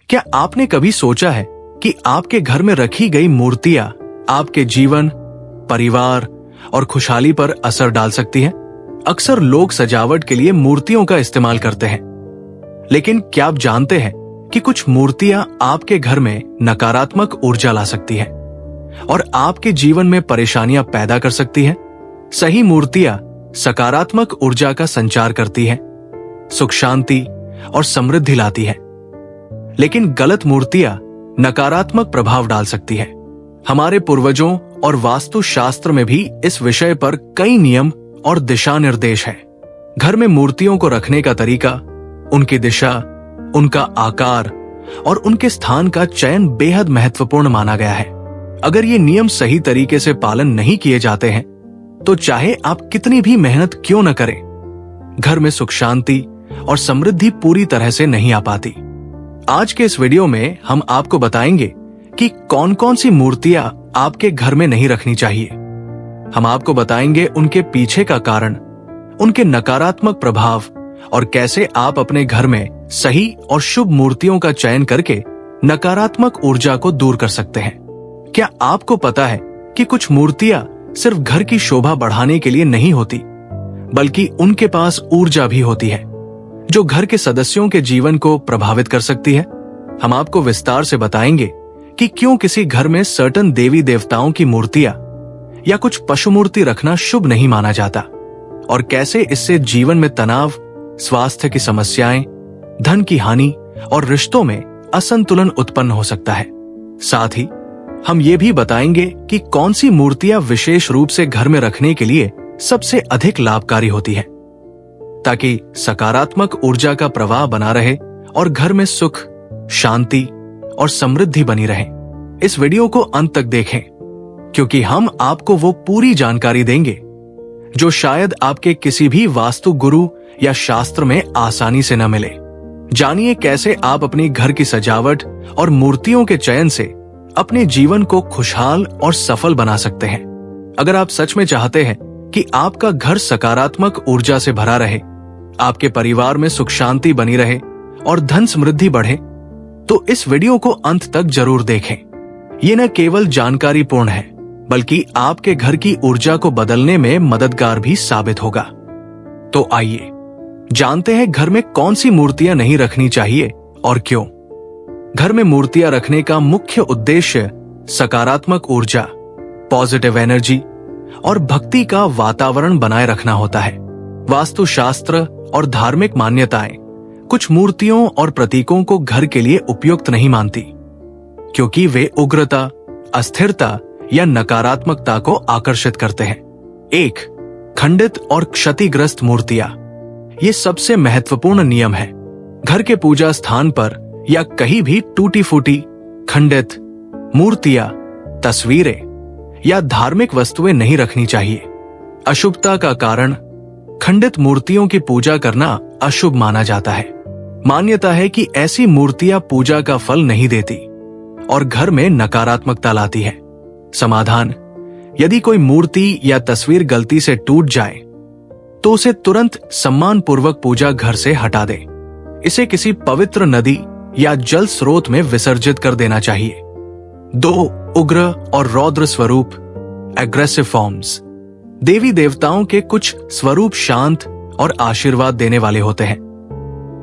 क्या आपने कभी सोचा है कि आपके घर में रखी गई मूर्तियां आपके जीवन, परिवार और खुशहाली पर असर डाल सकती हैं? अक्सर लोग सजावट के लिए मूर्तियों का इस्तेमाल करते हैं, लेकिन क्या आप जानते हैं कि कुछ मूर्तियां आपके घर में नकारात्मक ऊर्जा ला सकती हैं और आपके जीवन में परेशानियां पैदा कर सकती हैं? सही मूर्तियां सकारात्मक ऊर्जा का संचार करती हैं, सुख शांति और समृद्धि लाती हैं, लेकिन गलत मूर्तियां नकारात्मक प्रभाव डाल सकती हैं। हमारे पूर्वजों और वास्तुशास्त्र में भी इस विषय पर कई नियम और दिशा निर्देश हैं। घर में मूर्तियों को रखने का तरीका, उनकी दिशा, उनका आकार और उनके स्थान का चयन बेहद महत्वपूर्ण माना गया है। अगर ये नियम सही तरीके से पालन नहीं किए जाते हैं तो चाहे आप कितनी भी मेहनत क्यों न करें, घर में सुख शांति और समृद्धि पूरी तरह से नहीं आ पाती। आज के इस वीडियो में हम आपको बताएंगे कि कौन कौन सी मूर्तियां आपके घर में नहीं रखनी चाहिए। हम आपको बताएंगे उनके पीछे का कारण, उनके नकारात्मक प्रभाव और कैसे आप अपने घर में सही और शुभ मूर्तियों का चयन करके नकारात्मक ऊर्जा को दूर कर सकते हैं। क्या आपको पता है कि कुछ मूर्तियां सिर्फ घर की शोभा बढ़ाने के लिए नहीं होती, बल्कि उनके पास ऊर्जा भी होती है जो घर के सदस्यों के जीवन को प्रभावित कर सकती है? हम आपको विस्तार से बताएंगे कि क्यों किसी घर में सर्टेन देवी देवताओं की मूर्तियां या कुछ पशु मूर्ति रखना शुभ नहीं माना जाता और कैसे इससे जीवन में तनाव, स्वास्थ्य की समस्याएं, धन की हानि और रिश्तों में असंतुलन उत्पन्न हो सकता है। साथ ही हम ये भी बताएंगे कि कौन सी मूर्तियां विशेष रूप से घर में रखने के लिए सबसे अधिक लाभकारी होती है, ताकि सकारात्मक ऊर्जा का प्रवाह बना रहे और घर में सुख, शांति और समृद्धि बनी रहे। इस वीडियो को अंत तक देखें, क्योंकि हम आपको वो पूरी जानकारी देंगे जो शायद आपके किसी भी वास्तु गुरु या शास्त्र में आसानी से न मिले। जानिए कैसे आप अपनी घर की सजावट और मूर्तियों के चयन से अपने जीवन को खुशहाल और सफल बना सकते हैं। अगर आप सच में चाहते हैं कि आपका घर सकारात्मक ऊर्जा से भरा रहे, आपके परिवार में सुख शांति बनी रहे और धन समृद्धि बढ़े, तो इस वीडियो को अंत तक जरूर देखें। ये न केवल जानकारी पूर्ण है, बल्कि आपके घर की ऊर्जा को बदलने में मददगार भी साबित होगा। तो आइए जानते हैं घर में कौन सी मूर्तियां नहीं रखनी चाहिए और क्यों। घर में मूर्तियां रखने का मुख्य उद्देश्य सकारात्मक ऊर्जा, पॉजिटिव एनर्जी और भक्ति का वातावरण बनाए रखना होता है। वास्तुशास्त्र और धार्मिक मान्यताएं कुछ मूर्तियों और प्रतीकों को घर के लिए उपयुक्त नहीं मानती, क्योंकि वे उग्रता, अस्थिरता या नकारात्मकता को आकर्षित करते हैं। 1. खंडित और क्षतिग्रस्त मूर्तियां। ये सबसे महत्वपूर्ण नियम है। घर के पूजा स्थान पर या कहीं भी टूटी फूटी, खंडित मूर्तियां, तस्वीरें या धार्मिक वस्तुएं नहीं रखनी चाहिए। अशुभता का कारण, खंडित मूर्तियों की पूजा करना अशुभ माना जाता है। मान्यता है कि ऐसी मूर्तियां पूजा का फल नहीं देती और घर में नकारात्मकता लाती है। समाधान: यदि कोई मूर्ति या तस्वीर गलती से टूट जाए तो उसे तुरंत सम्मानपूर्वक पूजा घर से हटा दे। इसे किसी पवित्र नदी या जल स्रोत में विसर्जित कर देना चाहिए। 2. उग्र और रौद्र स्वरूप, एग्रेसिव फॉर्म्स। देवी देवताओं के कुछ स्वरूप शांत और आशीर्वाद देने वाले होते हैं,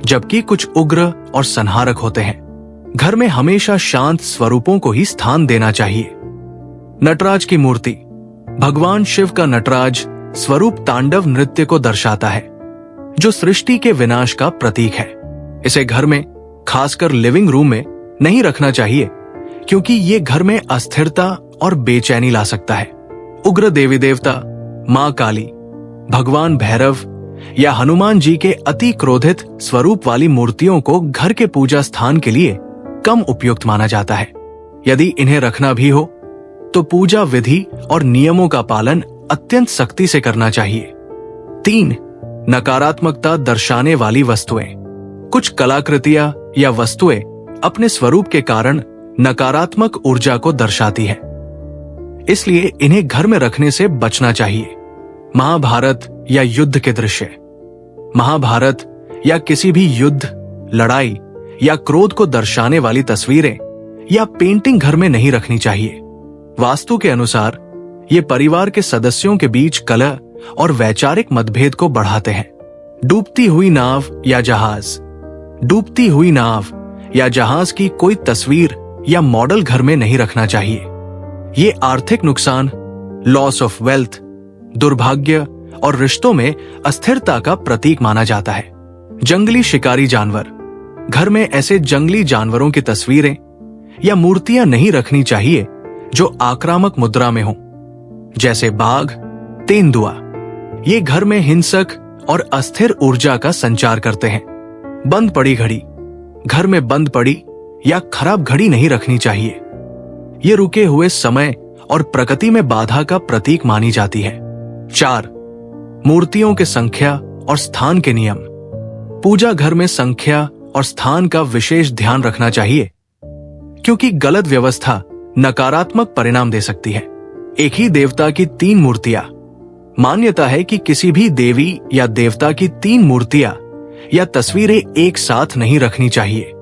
जबकि कुछ उग्र और संहारक होते हैं। घर में हमेशा शांत स्वरूपों को ही स्थान देना चाहिए। नटराज की मूर्ति। भगवान शिव का नटराज स्वरूप तांडव नृत्य को दर्शाता है, जो सृष्टि के विनाश का प्रतीक है। इसे घर में, खासकर लिविंग रूम में नहीं रखना चाहिए, क्योंकि ये घर में अस्थिरता और बेचैनी ला सकता है। उग्र देवी देवता, मां काली, भगवान भैरव या हनुमान जी के अति क्रोधित स्वरूप वाली मूर्तियों को घर के पूजा स्थान के लिए कम उपयुक्त माना जाता है। यदि इन्हें रखना भी हो तो पूजा विधि और नियमों का पालन अत्यंत सख्ती से करना चाहिए। 3. नकारात्मकता दर्शाने वाली वस्तुएं। कुछ कलाकृतियां या वस्तुएं अपने स्वरूप के कारण नकारात्मक ऊर्जा को दर्शाती है, इसलिए इन्हें घर में रखने से बचना चाहिए। महाभारत या युद्ध के दृश्य। महाभारत या किसी भी युद्ध, लड़ाई या क्रोध को दर्शाने वाली तस्वीरें या पेंटिंग घर में नहीं रखनी चाहिए। वास्तु के अनुसार ये परिवार के सदस्यों के बीच कलह और वैचारिक मतभेद को बढ़ाते हैं। डूबती हुई नाव या जहाज। डूबती हुई नाव या जहाज की कोई तस्वीर या मॉडल घर में नहीं रखना चाहिए। ये आर्थिक नुकसान, लॉस ऑफ वेल्थ, दुर्भाग्य और रिश्तों में अस्थिरता का प्रतीक माना जाता है। जंगली शिकारी जानवर। घर में ऐसे जंगली जानवरों की तस्वीरें या मूर्तियां नहीं रखनी चाहिए जो आक्रामक मुद्रा में हो, जैसे बाघ, तेंदुआ। ये घर में हिंसक और अस्थिर ऊर्जा का संचार करते हैं। बंद पड़ी घड़ी। घर में बंद पड़ी या खराब घड़ी नहीं रखनी चाहिए। ये रुके हुए समय और प्रकृति में बाधा का प्रतीक मानी जाती है। 4. मूर्तियों के संख्या और स्थान के नियम। पूजा घर में संख्या और स्थान का विशेष ध्यान रखना चाहिए, क्योंकि गलत व्यवस्था नकारात्मक परिणाम दे सकती है। एक ही देवता की 3 मूर्तियां। मान्यता है कि किसी भी देवी या देवता की 3 मूर्तियां या तस्वीरें एक साथ नहीं रखनी चाहिए।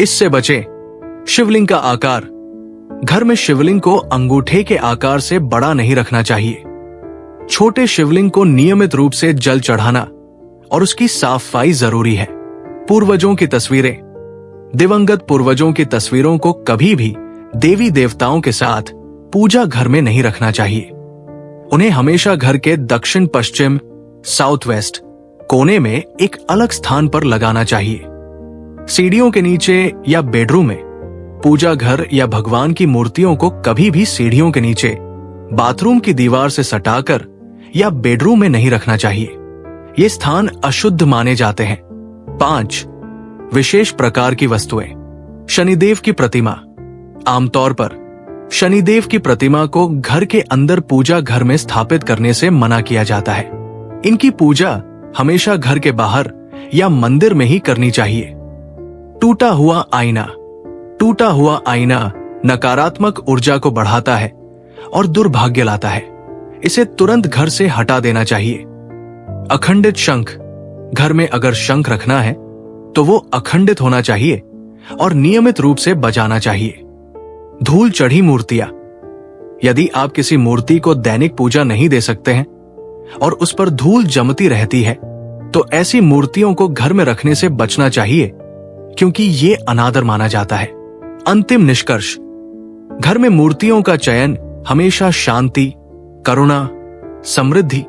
इससे बचें। शिवलिंग का आकार। घर में शिवलिंग को अंगूठे के आकार से बड़ा नहीं रखना चाहिए। छोटे शिवलिंग को नियमित रूप से जल चढ़ाना और उसकी साफ सफाई जरूरी है। पूर्वजों की तस्वीरें। दिवंगत पूर्वजों की तस्वीरों को कभी भी देवी देवताओं के साथ पूजा घर में नहीं रखना चाहिए। उन्हें हमेशा घर के दक्षिण पश्चिम, साउथ वेस्ट कोने में एक अलग स्थान पर लगाना चाहिए। सीढ़ियों के नीचे या बेडरूम में। पूजा घर या भगवान की मूर्तियों को कभी भी सीढ़ियों के नीचे, बाथरूम की दीवार से सटाकर या बेडरूम में नहीं रखना चाहिए। ये स्थान अशुद्ध माने जाते हैं। 5. विशेष प्रकार की वस्तुएं। शनिदेव की प्रतिमा। आमतौर पर शनिदेव की प्रतिमा को घर के अंदर पूजा घर में स्थापित करने से मना किया जाता है। इनकी पूजा हमेशा घर के बाहर या मंदिर में ही करनी चाहिए। टूटा हुआ आईना। टूटा हुआ आईना नकारात्मक ऊर्जा को बढ़ाता है और दुर्भाग्य लाता है। इसे तुरंत घर से हटा देना चाहिए। अखंडित शंख। घर में अगर शंख रखना है तो वो अखंडित होना चाहिए और नियमित रूप से बजाना चाहिए। धूल चढ़ी मूर्तियां। यदि आप किसी मूर्ति को दैनिक पूजा नहीं दे सकते हैं और उस पर धूल जमती रहती है, तो ऐसी मूर्तियों को घर में रखने से बचना चाहिए, क्योंकि ये अनादर माना जाता है। अंतिम निष्कर्ष। घर में मूर्तियों का चयन हमेशा शांति, करुणा, समृद्धि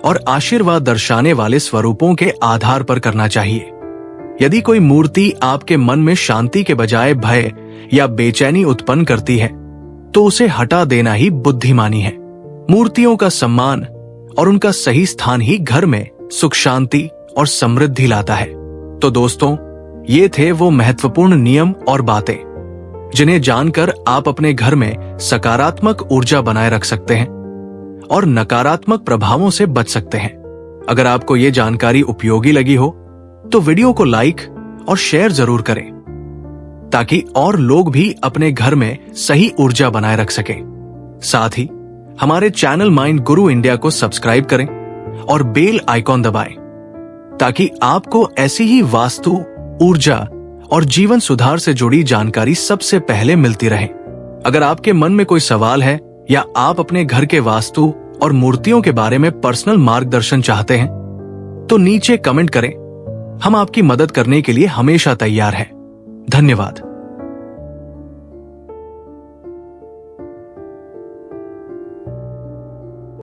और आशीर्वाद दर्शाने वाले स्वरूपों के आधार पर करना चाहिए। यदि कोई मूर्ति आपके मन में शांति के बजाय भय या बेचैनी उत्पन्न करती है, तो उसे हटा देना ही बुद्धिमानी है। मूर्तियों का सम्मान और उनका सही स्थान ही घर में सुख, शांति और समृद्धि लाता है। तो दोस्तों, ये थे वो महत्वपूर्ण नियम और बातें जिन्हें जानकर आप अपने घर में सकारात्मक ऊर्जा बनाए रख सकते हैं और नकारात्मक प्रभावों से बच सकते हैं। अगर आपको ये जानकारी उपयोगी लगी हो तो वीडियो को लाइक और शेयर जरूर करें, ताकि और लोग भी अपने घर में सही ऊर्जा बनाए रख सकें। साथ ही हमारे चैनल माइंड गुरु इंडिया को सब्सक्राइब करें और बेल आइकॉन दबाएं, ताकि आपको ऐसी ही वास्तु, ऊर्जा और जीवन सुधार से जुड़ी जानकारी सबसे पहले मिलती रहे। अगर आपके मन में कोई सवाल है या आप अपने घर के वास्तु और मूर्तियों के बारे में पर्सनल मार्गदर्शन चाहते हैं, तो नीचे कमेंट करें। हम आपकी मदद करने के लिए हमेशा तैयार हैं। धन्यवाद।